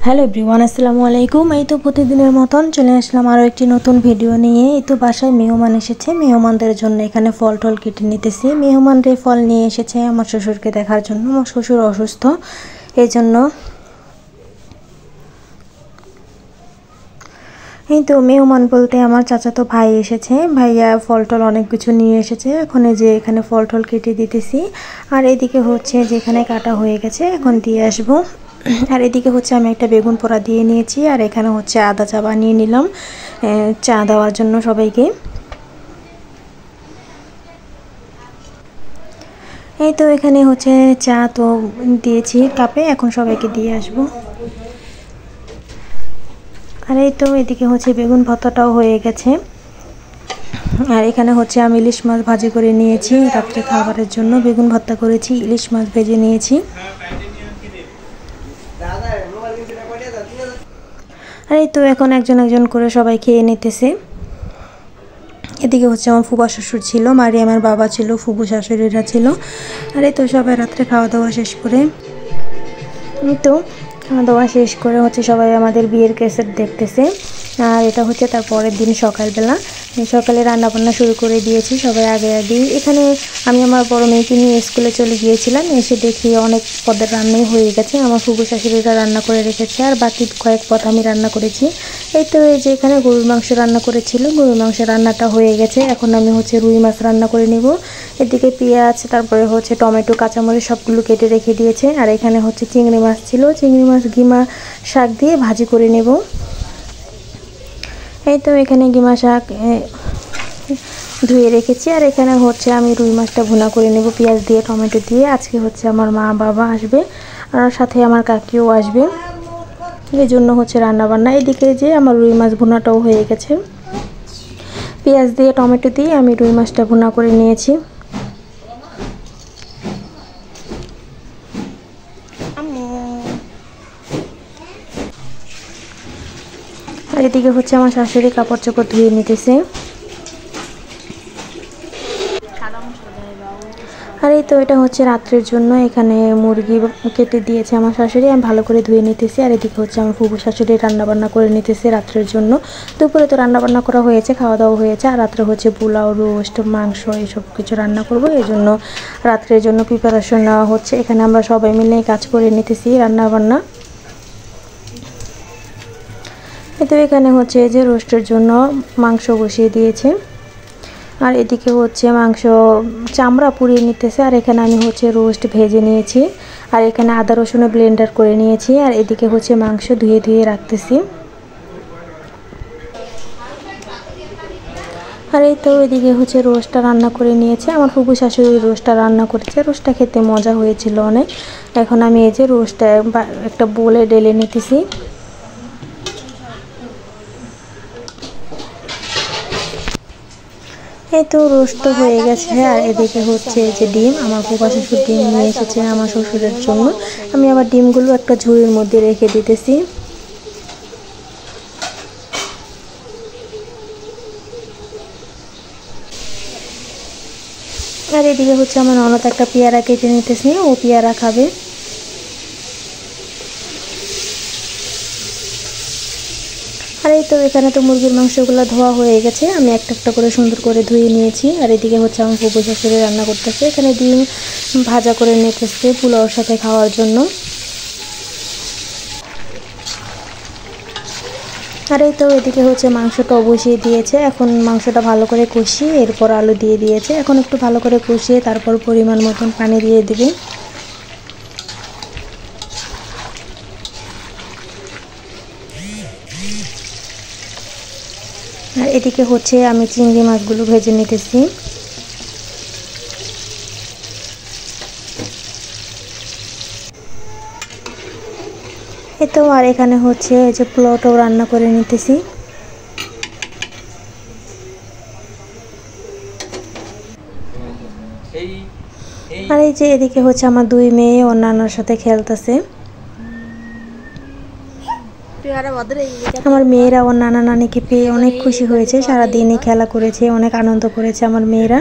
Hello everyone, আসসালামু আলাইকুম। এই তো প্রতিদিনের মতন চলে আসলাম আরও একটি নতুন ভিডিও নিয়ে। এই তো বাসায় মেহমান এসেছে, মেহমানদের জন্য এখানে ফল টল কেটে নিতেছি। মেহমানরা ফল নিয়ে এসেছে আমার শ্বশুরকে দেখার জন্য। আমার শ্বশুর অসুস্থ, এই জন্য। এই তো মেহমান বলতে আমার চাচাতো ভাই এসেছে। ভাইয়া ফল টল অনেক কিছু নিয়ে এসেছে। এখন যে এখানে ফল টল কেটে দিতেছি, আর এদিকে হচ্ছে যেখানে কাটা হয়ে গেছে এখন দিয়ে আসবো। আর এদিকে হচ্ছে আমি একটা বেগুন পোড়া দিয়ে নিয়েছি, আর এখানে হচ্ছে আদা চা বানিয়ে নিলাম চা দেওয়ার জন্য সবাইকে। এই তো এখানে হচ্ছে চা তো দিয়েছি কাপে, এখন সবাইকে দিয়ে আসবো। আর এই তো এদিকে হচ্ছে বেগুন ভর্তাটাও হয়ে গেছে। আর এখানে হচ্ছে আমি ইলিশ মাছ ভাজি করে নিয়েছি রাত্রে খাবারের জন্য। বেগুন ভর্তা করেছি, ইলিশ মাছ ভেজে নিয়েছি। আর এই তো এখন একজন একজন করে সবাই খেয়ে নিতেছে। এদিকে হচ্ছে আমার ফুফা শ্বশুর ছিল, মারিয়ামের বাবা ছিল, ফুফু শাশুড়িরা ছিল। আর এই তো সবাই রাত্রে খাওয়া দাওয়া শেষ করে, এই তো খাওয়া দাওয়া শেষ করে হচ্ছে সবাই আমাদের বিয়ের ক্যাসেট দেখতেছে। আর এটা হচ্ছে তার পরের দিন সকালবেলা। সকালে রান্নাবান্না শুরু করে দিয়েছি সবাই আগে আগেই। এখানে আমি আমার বড় মেয়েকে নিয়ে স্কুলে চলে গিয়েছিলাম, এসে দেখি অনেক পদের রান্নাই হয়ে গেছে। আমার ফুফু শাশুড়িরা রান্না করে রেখেছে, আর বাকি কয়েক পদ আমি রান্না করেছি। এই তো এই যে এখানে গরুর মাংস রান্না করেছিল, গরুর মাংস রান্নাটা হয়ে গেছে। এখন আমি হচ্ছে রুই মাছ রান্না করে নিব। এদিকে পেঁয়াজ, তারপরে হচ্ছে টমেটো, কাঁচামরিচ সবগুলো কেটে রেখে দিয়েছে। আর এখানে হচ্ছে চিংড়ি মাছ ছিল, চিংড়ি মাছ গিমা শাক দিয়ে ভাজি করে নেব। এই তো এখানে গিমা শাক ধুয়ে রেখেছি, আর এখানে হচ্ছে আমি রুই মাছটা ভুনা করে নেব পেঁয়াজ দিয়ে, টমেটো দিয়ে। আজকে হচ্ছে আমার মা বাবা আসবে, আর সাথে আমার কাকিও আসবে, এই জন্য হচ্ছে রান্নাবান্না। এদিকে যে আমার রুই মাছ ভুনাটাও হয়ে গেছে। পেঁয়াজ দিয়ে টমেটো দিয়ে আমি রুই মাছটা ভুনা করে নিয়েছি। আর এদিকে হচ্ছে আমার শাশুড়ি কাপড় চোপড় ধুয়ে নিতেছে। আর এই তো এটা হচ্ছে রাত্রের জন্য এখানে মুরগি কেটে দিয়েছে আমার শাশুড়ি, আমি ভালো করে ধুয়ে নিতেছি। আর এদিকে হচ্ছে আমার ফুফু শাশুড়ি রান্নাবান্না করে নিতেছে রাত্রের জন্য। দুপুরে তো রান্নাবান্না করা হয়েছে, খাওয়া দাওয়া হয়েছে, আর রাত্রে হচ্ছে পোলাও, রোস্ট, মাংস এইসব কিছু রান্না করবো, এই জন্য রাত্রের জন্য প্রিপারেশন নেওয়া হচ্ছে। এখানে আমরা সবাই মিলে কাজ করে নিতেছি রান্নাবান্না। তো এখানে হচ্ছে যে রোস্টের জন্য মাংস বসিয়ে দিয়েছে, আর এদিকে হচ্ছে মাংস চামড়া পুড়িয়ে নিতেছে। আর এখানে আমি হচ্ছে রোস্ট ভেজে নিয়েছি, আর এখানে আদা রসুন ব্লেন্ডার করে নিয়েছি। আর এদিকে হচ্ছে মাংস ধুয়ে ধুয়ে রাখতেছি। আর এই তো এদিকে হচ্ছে রোস্টটা রান্না করে নিয়েছে আমার ফুফু শাশুড়ি, রোস্টটা রান্না করেছে। রোস্টটা খেতে মজা হয়েছিল অনেক। এখন আমি এই যে রোস্টটা একটা বোলে ঢেলে নিতেছি। এই তো রোস্ট তো হয়ে গেছে। আর এদিকে হচ্ছে যে ডিম, আমার ফুফা শ্বশুর ডিম নিয়ে এসেছে আমার শ্বশুরের জন্য। আমি আবার ডিমগুলো একটা ঝুড়ির মধ্যে রেখে দিতেছি। আর এদিকে হচ্ছে আমার ননদ একটা পেয়ারা কেটে নিতেছে, ও পেয়ারা খাবে। আর এই তো এখানে তো মুরগির মাংসগুলো ধোয়া হয়ে গেছে, আমি একটা একটা করে সুন্দর করে ধুয়ে নিয়েছি। আর এদিকে হচ্ছে আমার ফুফু শাশুড়ি রান্না করতেছে, এখানে ডিম ভাজা করে নিতেছে পোলাওর সাথে খাওয়ার জন্য। আর এই তো এদিকে হচ্ছে মাংসটাও বসিয়ে দিয়েছে। এখন মাংসটা ভালো করে কষিয়ে এরপর আলু দিয়ে দিয়েছে। এখন একটু ভালো করে কষিয়ে তারপর পরিমাণ মতন পানি দিয়ে দিবে। আর এদিকে হচ্ছে আমি চিংড়ি মাছগুলো ভেজে নিতেছি। এই তো আর এখানে হচ্ছে এই যে পোলাওটাও রান্না করে নিতেছি। আর এই যে এদিকে হচ্ছে আমার দুই মেয়ে ওর নানার সাথে খেলতেছে। আমার মেয়েরা ওর নানা নানিকে পেয়ে অনেক খুশি হয়েছে, সারাদিনই খেলা করেছে, অনেক আনন্দ করেছে আমার মেয়েরা।